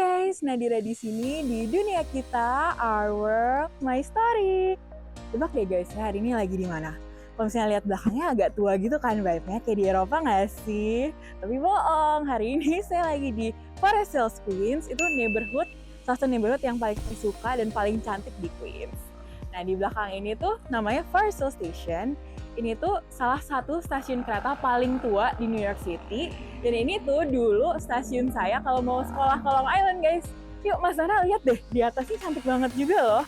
guys, Nadira di sini di dunia kita, our world, my story. Tebak deh guys, hari ini lagi di mana? Kalau misalnya lihat belakangnya agak tua gitu kan vibe-nya, kayak di Eropa nggak sih? Tapi bohong, hari ini saya lagi di Forest Hills, Queens. Itu salah satu neighborhood yang paling saya suka dan paling cantik di Queens. Nah, di belakang ini tuh namanya Forest Hills Station. Ini tuh salah satu stasiun kereta paling tua di New York City. Dan ini tuh dulu stasiun saya kalau mau sekolah ke Long Island, guys. Yuk, Mas Nara lihat deh, di atasnya cantik banget juga loh.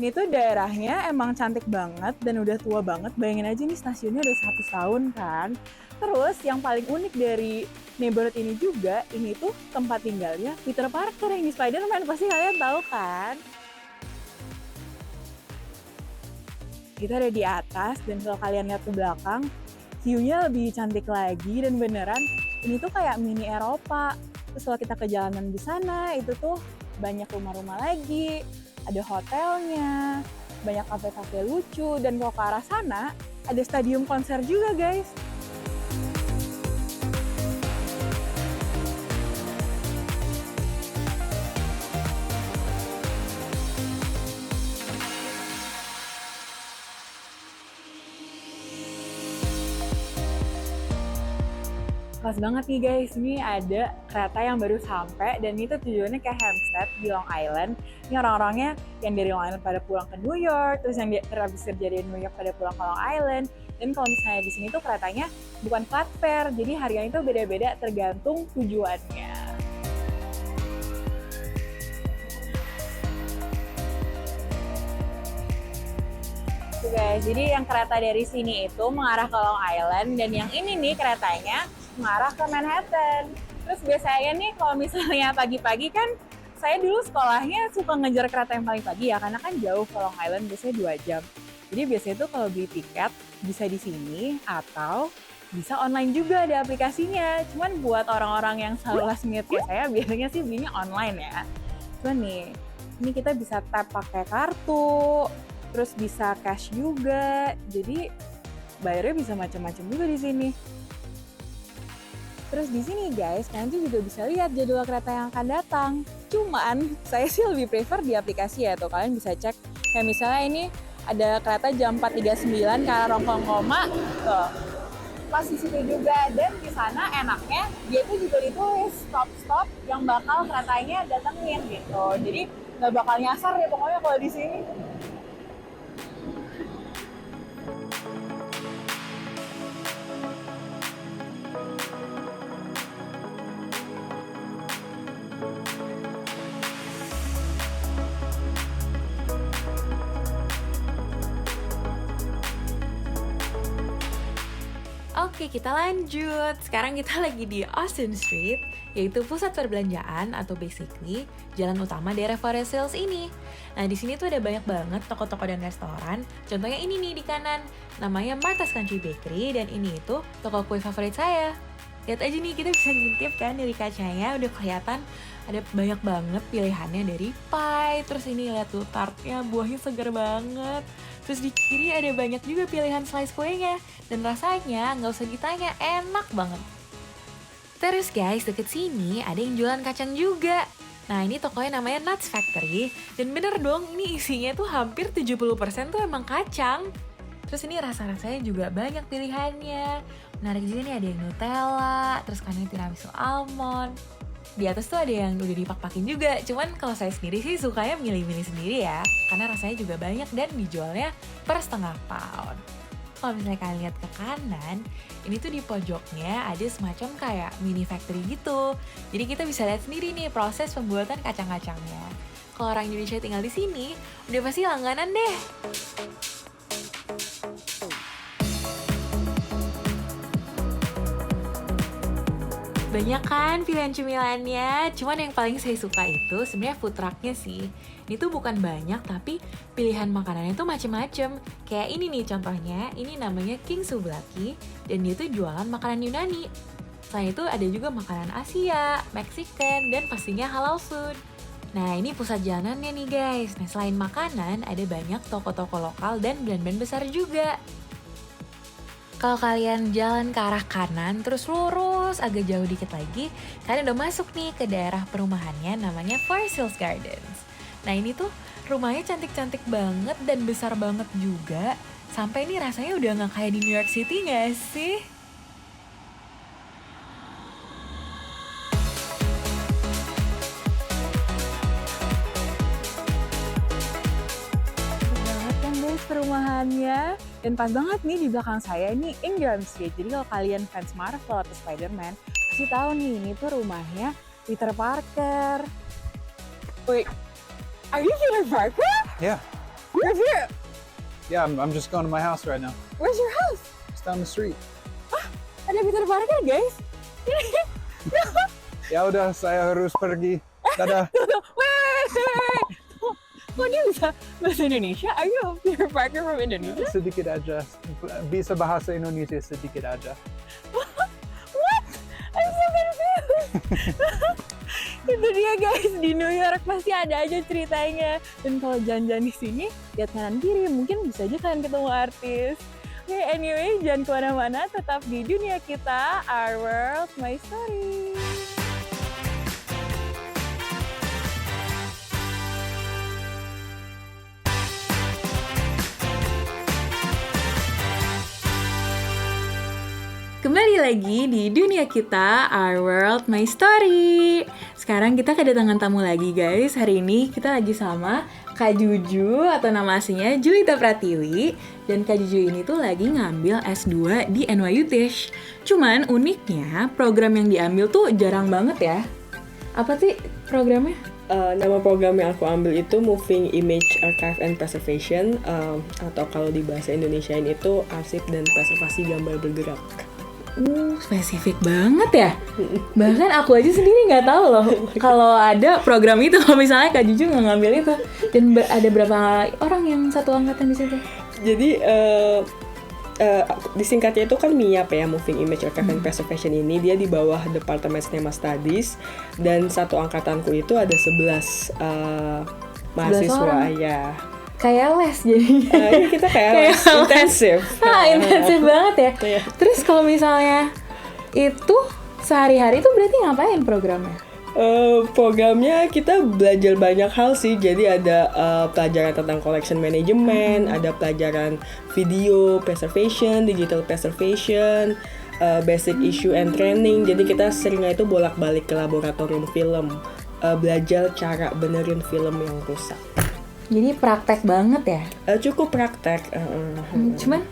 Ini tuh daerahnya emang cantik banget dan udah tua banget. Bayangin aja nih stasiunnya udah 100 tahun kan. Terus yang paling unik dari neighborhood ini juga, ini tuh tempat tinggalnya Peter Parker yang di Spider-Man. Pasti kalian tahu kan? Kita ada di atas dan kalau kalian lihat ke belakang, view-nya lebih cantik lagi dan beneran ini tuh kayak mini Eropa. Terus kalau kita ke jalanan di sana, itu tuh banyak rumah-rumah lagi, ada hotelnya, banyak kafe-kafe lucu, dan kalau ke arah sana, ada stadium konser juga guys. Pas banget nih guys, ini ada kereta yang baru sampai dan itu tujuannya ke Hampstead di Long Island. Ini orang-orangnya yang dari Long Island pada pulang ke New York, terus yang habis kerja dari New York pada pulang ke Long Island. Dan kalau misalnya di sini tuh keretanya bukan flat fare, jadi harganya itu beda-beda tergantung tujuannya. Tuh guys, jadi yang kereta dari sini itu mengarah ke Long Island dan yang ini nih keretanya mengarah ke Manhattan. Terus biasanya nih kalau misalnya pagi-pagi kan saya dulu sekolahnya suka ngejar kereta yang paling pagi ya, karena kan jauh ke Long Island, biasanya 2 jam. Jadi biasanya tuh kalau beli tiket bisa di sini atau bisa online juga ada aplikasinya. Cuman buat orang-orang yang selalu last minute kayak saya biasanya sih belinya online ya. Cuman nih, ini kita bisa tap pakai kartu, terus bisa cash juga. Jadi bayarnya bisa macam-macam juga di sini. Terus di sini guys, kalian tuh juga bisa lihat jadwal kereta yang akan datang. Cuman saya sih lebih prefer di aplikasi ya, tuh kalian bisa cek. Kayak misalnya ini ada kereta jam 4.39 ke arah Rongkongkoma, tuh pas di situ juga. Dan di sana enaknya dia tuh juga ditulis stop-stop yang bakal keretanya datengin gitu. Jadi nggak bakal nyasar ya pokoknya kalau di sini. Oke, kita lanjut. Sekarang kita lagi di Austin Street, yaitu pusat perbelanjaan atau basically jalan utama daerah Forest Hills ini. Nah, di sini tuh ada banyak banget toko-toko dan restoran. Contohnya ini nih di kanan, namanya Martha's Country Bakery dan ini itu toko kue favorit saya. Lihat aja nih, kita bisa ngintip kan dari kacanya, udah kelihatan ada banyak banget pilihannya dari pie. Terus ini lihat tuh tartnya, buahnya segar banget. Terus di kiri ada banyak juga pilihan slice kuenya. Dan rasanya nggak usah ditanya, enak banget. Terus guys, deket sini ada yang jualan kacang juga. Nah, ini tokonya namanya Nuts Factory. Dan bener dong, ini isinya tuh hampir 70% tuh emang kacang. Terus ini rasa-rasanya juga banyak pilihannya. Menarik juga nih, ada yang Nutella, terus kan ini tiramisu almond. Di atas tuh ada yang udah dipak-pakin juga. Cuman kalau saya sendiri sih sukanya milih-milih sendiri ya, karena rasanya juga banyak dan dijualnya per setengah pound. Kalau misalnya kalian lihat ke kanan, ini tuh di pojoknya ada semacam kayak mini factory gitu. Jadi kita bisa lihat sendiri nih proses pembuatan kacang-kacangnya. Kalau orang Indonesia tinggal di sini, udah pasti langganan deh. Banyak kan pilihan cemilannya, cuman yang paling saya suka itu sebenarnya food trucknya sih. Ini tuh bukan banyak, tapi pilihan makanannya tuh macem-macem. Kayak ini nih contohnya, ini namanya King Souvlaki, dan dia tuh jualan makanan Yunani. Selain itu ada juga makanan Asia, Mexican, dan pastinya halal food. Nah, ini pusat jalanannya nih guys. Nah, selain makanan, ada banyak toko-toko lokal dan brand-brand besar juga. Kalau kalian jalan ke arah kanan, terus lurus agak jauh dikit lagi, kalian udah masuk nih ke daerah perumahannya namanya Forest Hills Gardens. Nah ini tuh rumahnya cantik-cantik banget dan besar banget juga. Sampai ini rasanya udah gak kayak di New York City gak sih? Banget kan guys perumahannya. Dan pas banget nih di belakang saya ini Ingram Street. Jadi kalau kalian fans Marvel atau Spider-Man, pasti tahu nih ini tuh rumahnya Peter Parker. Wait, are you Peter Parker? Yeah. Where's your, Yeah, I'm just going to my house right now. where's your house? It's down the street. Ada Peter Parker guys. Ya udah, saya harus pergi. Dadah. Wait. Kok dia bisa bahasa Indonesia? Are you Peter Parker from Indonesia? Sedikit aja. Bisa bahasa Indonesia sedikit aja. What? I'm so confused. Itu dia guys, di New York pasti ada aja ceritanya. Dan kalau jalan-jalan di sini, lihat kanan kiri, mungkin bisa aja kalian ketemu artis. Oke, anyway, jangan kemana-mana, tetap di dunia kita, Our World, My Story. Kembali lagi di dunia kita, Our World, My Story. Sekarang kita kedatangan tamu lagi guys. Hari ini kita lagi sama Kak Juju atau nama aslinya Julita Pratiwi. Dan Kak Juju ini tuh lagi ngambil S2 di NYU Tisch. Cuman uniknya program yang diambil tuh jarang banget ya. Apa sih programnya? Nama program yang aku ambil itu Moving Image Archive and Preservation, atau kalau di bahasa Indonesiain itu Arsip dan Preservasi Gambar Bergerak. Spesifik banget ya. Bahkan aku aja sendiri nggak tahu loh kalau ada program itu. Kalau misalnya Kak Juju nggak ngambil itu. Dan ada berapa orang yang satu angkatan di situ? Jadi disingkatnya itu kan MIAP ya, Moving Image Archive and Preservation ini. Dia di bawah Departemen Cinema Studies. Dan satu angkatanku itu ada 11 mahasiswa orang. ya. Kayak les jadi. Ini kita kayak les intensif. Intensif banget ya. Iya. Terus kalau misalnya itu sehari-hari itu berarti ngapain programnya? Programnya kita belajar banyak hal sih. Jadi ada pelajaran tentang collection management, ada pelajaran video preservation, digital preservation, basic issue and training. Jadi kita seringnya itu bolak-balik ke laboratorium film, belajar cara benerin film yang rusak. Jadi praktek banget ya? Cukup praktek. Cuman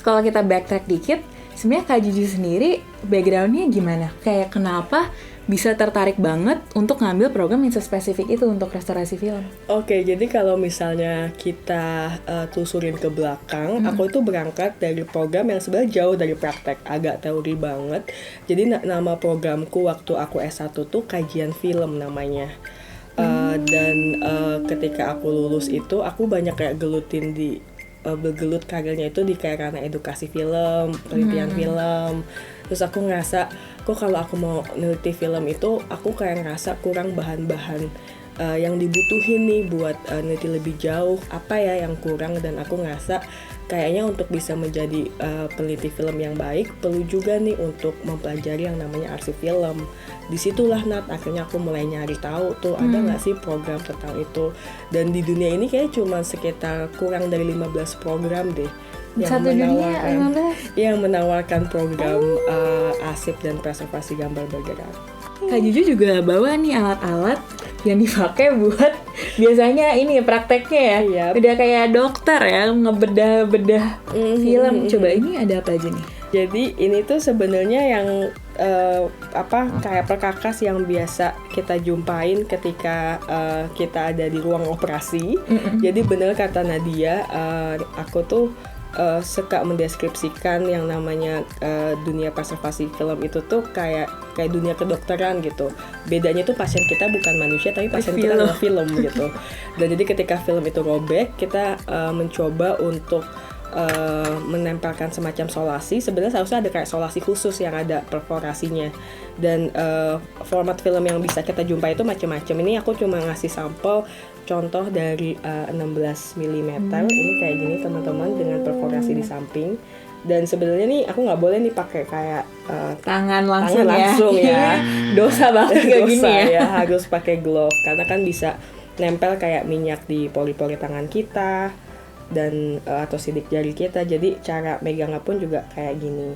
kalau kita backtrack dikit, sebenarnya Kak Juju sendiri background-nya gimana? Kayak kenapa bisa tertarik banget untuk ngambil program yang spesifik itu untuk restorasi film? Oke, jadi kalau misalnya kita telusurin ke belakang, aku itu berangkat dari program yang sebenarnya jauh dari praktek, agak teori banget. Jadi nama programku waktu aku S1 tuh kajian film namanya. Dan ketika aku lulus itu, aku banyak kayak bergelut karirnya itu di kayak ranah edukasi film, penelitian film. Terus aku ngerasa, kok kalau aku mau neliti film itu, aku kayak ngerasa kurang bahan-bahan yang dibutuhin nih buat neliti lebih jauh, apa ya yang kurang. Dan aku ngerasa kayaknya untuk bisa menjadi peneliti film yang baik, perlu juga nih untuk mempelajari yang namanya arsip film. Disitulah akhirnya aku mulai nyari tahu tuh ada nggak sih program tentang itu. Dan di dunia ini kayaknya cuma sekitar kurang dari 15 program deh yang menawarkan program arsip dan preservasi gambar bergerak. Kak Juju juga bawa nih alat-alat yang dipakai buat biasanya ini prakteknya ya. Iya. Udah kayak dokter ya, ngebedah-bedah film. Coba ini ada apa aja nih? Jadi ini tuh sebenarnya yang kayak perkakas yang biasa kita jumpain ketika kita ada di ruang operasi. Jadi bener kata Nadia, aku tuh suka mendeskripsikan yang namanya dunia preservasi film itu tuh kayak dunia kedokteran gitu. Bedanya tuh pasien kita bukan manusia, tapi pasien kita adalah film gitu. Dan jadi ketika film itu robek, kita mencoba untuk menempelkan semacam solasi. Sebenarnya seharusnya ada kayak solasi khusus yang ada perforasinya. Dan format film yang bisa kita jumpai itu macam-macam. Ini aku cuma ngasih sampel contoh dari 16 mm. Ini kayak gini teman-teman dengan perforasi di samping. Dan sebenarnya nih aku nggak boleh nih pakai kayak Tangan langsung ya. Dosa banget kayak Dosa gini ya. harus pakai glove karena kan bisa nempel kayak minyak di pori-pori tangan kita dan atau sidik jari kita. Jadi cara megangnya pun juga kayak gini.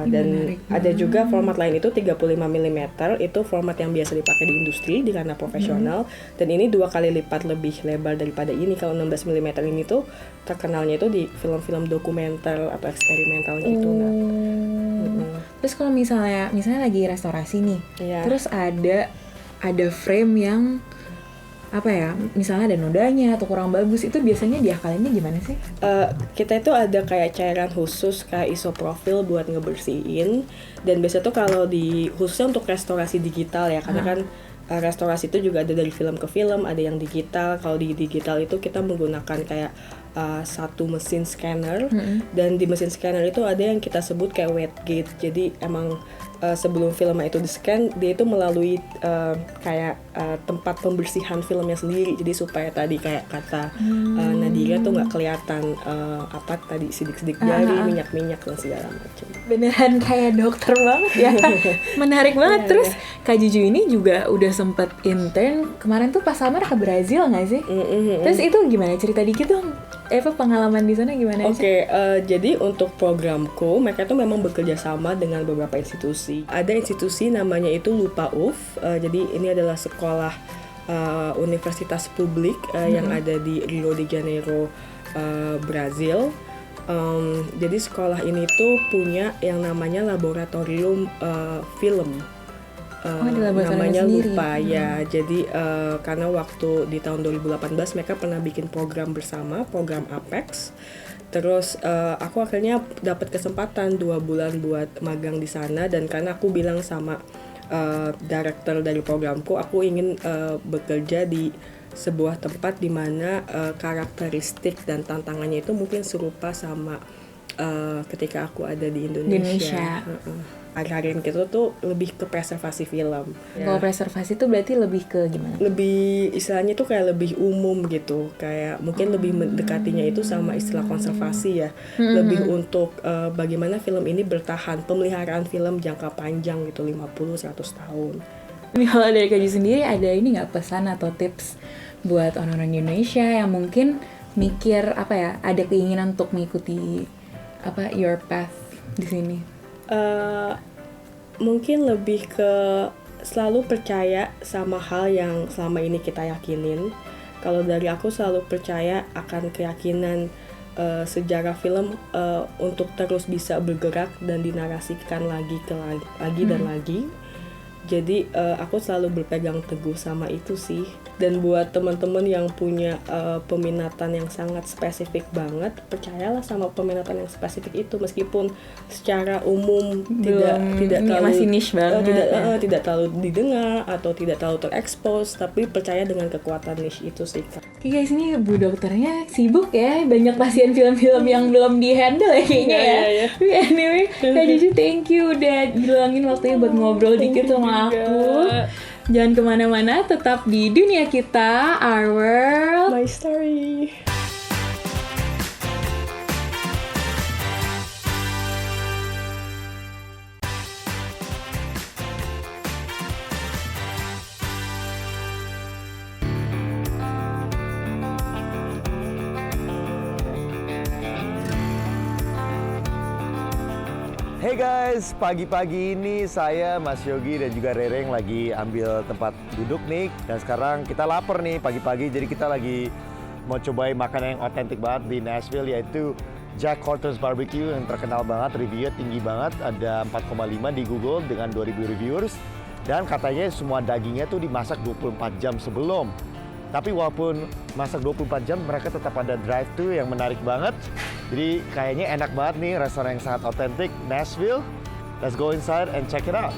Dan menarik. ada juga format lain itu 35 mm, itu format yang biasa dipakai di industri di ranah profesional, dan ini 2 kali lipat lebih lebar daripada ini. Kalau 16 mm ini tuh terkenalnya itu di film-film dokumenter atau eksperimental gitu. Terus kalau misalnya lagi restorasi nih, Iya. terus ada frame yang apa ya, misalnya ada nodanya atau kurang bagus, itu biasanya diakalinnya gimana sih? Kita itu ada kayak cairan khusus kayak isoprofil buat ngebersihin, dan biasa tuh kalau khususnya untuk restorasi digital ya, karena kan restorasi itu juga ada dari film ke film, ada yang digital. Kalau di digital itu kita menggunakan kayak satu mesin scanner, dan di mesin scanner itu ada yang kita sebut kayak wet gate. Jadi emang sebelum filmnya itu di-scan, dia itu melalui kayak tempat pembersihan filmnya sendiri. Jadi supaya tadi kayak kata Nadira tuh nggak kelihatan apa tadi sidik-sidik jari, minyak-minyak dan segala macam. Beneran kayak dokter banget ya. Menarik banget. Iya, Terus Kak Juju ini juga udah sempet intern kemarin tuh pas summer ke Brazil nggak sih? Terus itu gimana, cerita dikit dong. Pengalaman di sana gimana sih? Oke, jadi untuk programku mereka tuh memang bekerja sama dengan beberapa institusi. Ada institusi namanya itu LUPA-UF. Jadi ini adalah sekolah universitas publik yang ada di Rio de Janeiro, Brazil. Jadi sekolah ini tuh punya yang namanya laboratorium film. Ada laboratorium Namanya sendiri. lupa ya. Jadi karena waktu di tahun 2018 mereka pernah bikin program bersama, program Apex. Terus aku akhirnya dapat kesempatan 2 bulan buat magang di sana, dan karena aku bilang sama director dari programku, aku ingin bekerja di sebuah tempat di mana karakteristik dan tantangannya itu mungkin serupa sama ketika aku ada di Indonesia. Akhir-akhirin kita tuh lebih ke preservasi film. Kalau preservasi tuh berarti lebih ke gimana? Lebih istilahnya tuh kayak lebih umum gitu, kayak mungkin lebih mendekatinya itu sama istilah konservasi ya. Lebih untuk bagaimana film ini bertahan, pemeliharaan film jangka panjang gitu, 50-100 tahun. Ini kalau dari Kak Juju sendiri ada ini nggak pesan atau tips buat orang-orang Indonesia yang mungkin mikir ada keinginan untuk mengikuti your path di sini? Mungkin lebih ke selalu percaya sama hal yang selama ini kita yakinin. Kalau dari aku selalu percaya akan keyakinan sejarah film untuk terus bisa bergerak dan dinarasikan lagi dan lagi. Jadi aku selalu berpegang teguh sama itu sih. Dan buat teman-teman yang punya peminatan yang sangat spesifik banget, percayalah sama peminatan yang spesifik itu, meskipun secara umum tidak terlalu masih niche banget, tidak terlalu didengar atau tidak terlalu terekspos, tapi percaya dengan kekuatan niche itu sih, Kak. Oke guys, ini Bu Dokternya sibuk ya, banyak pasien film-film yang belum di-handle ya kayaknya ya. Anyway, Kak Juju thank you udah diluangin waktunya buat ngobrol dikit sama aku. Jangan kemana-mana, tetap di dunia kita, our world, My story. Hey guys, pagi-pagi ini saya, Mas Yogi dan juga Rereng lagi ambil tempat duduk nih. Dan sekarang kita lapar nih pagi-pagi, jadi kita lagi mau cobain makanan yang otentik banget di Nashville, yaitu Jack Horton's Barbecue yang terkenal banget, reviewnya tinggi banget, ada 4,5 di Google dengan 2.000 reviewers. Dan katanya semua dagingnya tuh dimasak 24 jam sebelum. Tapi walaupun masak 24 jam, mereka tetap ada drive-thru yang menarik banget. Jadi kayaknya enak banget nih, restoran yang sangat otentik, Nashville. Let's go inside and check it out.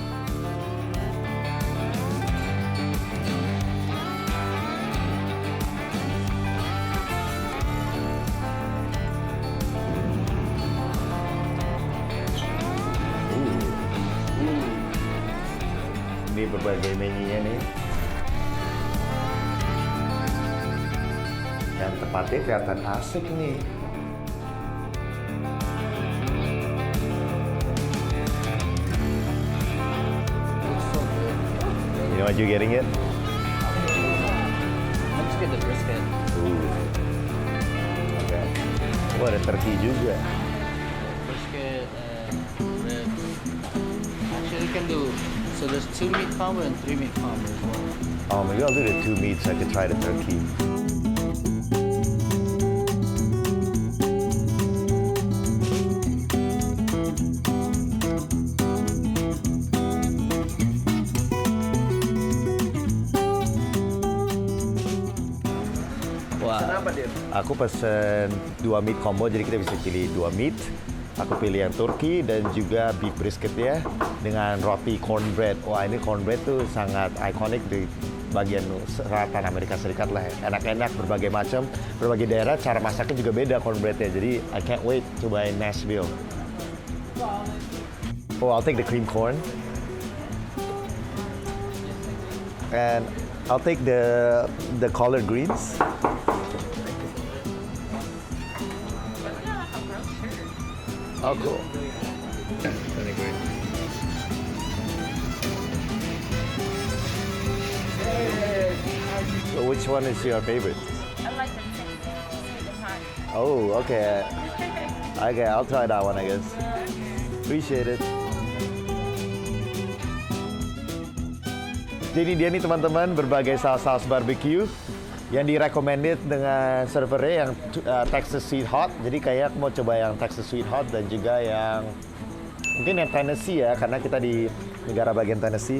Ini berbagai menunya nih. Dan tempatnya kelihatan asik nih. You want you getting it? I'll just get the brisket. Oke. Oh, ada turkey juga. Brisket and ribs. Actually, you can do, so there's 2 meat combo and 3 meat combo as well. Oh, maybe I'll do the 2 meats. I could try the turkey. Wow. Aku pesen 2 meat combo, jadi kita bisa pilih 2 meat. Aku pilih yang turkey dan juga beef brisket ya dengan roti cornbread. Wah, ini cornbread tuh sangat ikonik di bagian selatan Amerika Serikat lah. Enak-enak, berbagai macam, berbagai daerah cara masaknya juga beda cornbreadnya. Jadi I can't wait to buy Nashville. Oh, I'll take the cream corn. And I'll take the collard greens. Oh, cool. So which one is your favorite? I like the sweet and hot. Oh, okay. Okay, I'll try that one, I guess. Appreciate it. Jadi dia nih teman-teman berbagai saus barbecue yang direcommended dengan servernya yang Texas Sweet Hot. Jadi kayak mau coba yang Texas Sweet Hot dan juga yang mungkin yang Tennessee ya, karena kita di negara bagian Tennessee.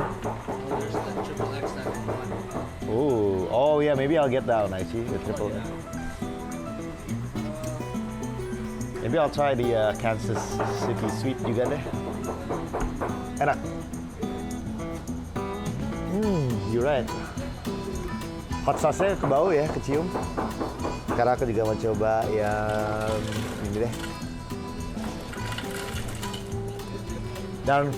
Oh yeah, maybe I'll get that one actually, the triple X. Maybe I'll try the Kansas City Sweet juga deh. Enak. You're right. Hot sauce-nya ke bau ya, kecium. Sekarang aku juga mau coba yang ini deh. Dan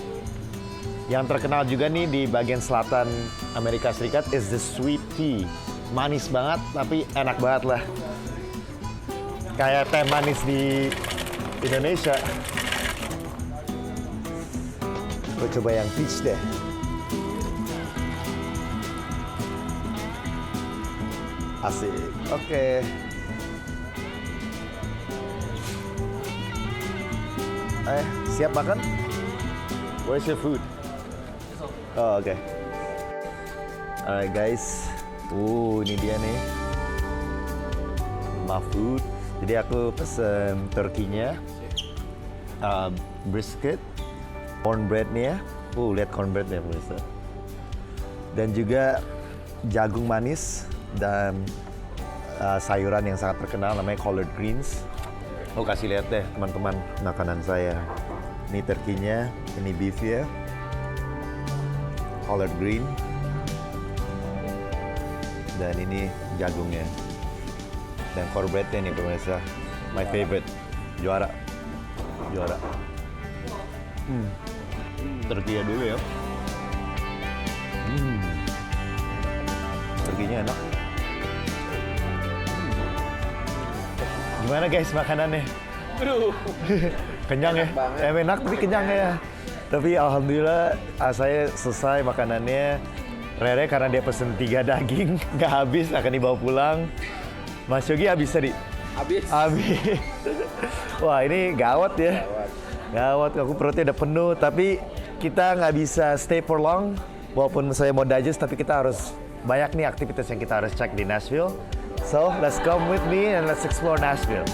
yang terkenal juga nih di bagian selatan Amerika Serikat is the sweet tea. Manis banget, tapi enak banget lah. Kayak teh manis di Indonesia. Gue coba yang peach deh. Asik. Oke. Siap makan? Where's your food? Oh, oke. Alright guys. Ini dia nih. My food. Jadi aku pesen turkey-nya, brisket, cornbread-nya. Lihat cornbread-nya pemirsa. Dan juga jagung manis dan sayuran yang sangat terkenal namanya collard greens. Aku kasih lihat deh teman-teman makanan saya. Ini turkey-nya, ini beef-nya, collard green, dan ini jagungnya. Dan cornbread-nya nih pemirsa, my favorite, juara. Turkey-nya dulu ya. Turkey-nya enak. Gimana guys makanannya? Aduh. Kenyang ya? Enak tapi kenyang ya. Tapi alhamdulillah saya selesai makanannya. Rere karena dia pesen 3 daging, nggak habis, akan dibawa pulang. Mas Yogi habis tadi? Habis. Wah ini gawat ya. Gawat, aku perutnya udah penuh. Tapi kita nggak bisa stay for long. Walaupun saya mau digest, tapi kita harus banyak nih aktivitas yang kita harus cek di Nashville. So let's come with me and let's explore Nashville.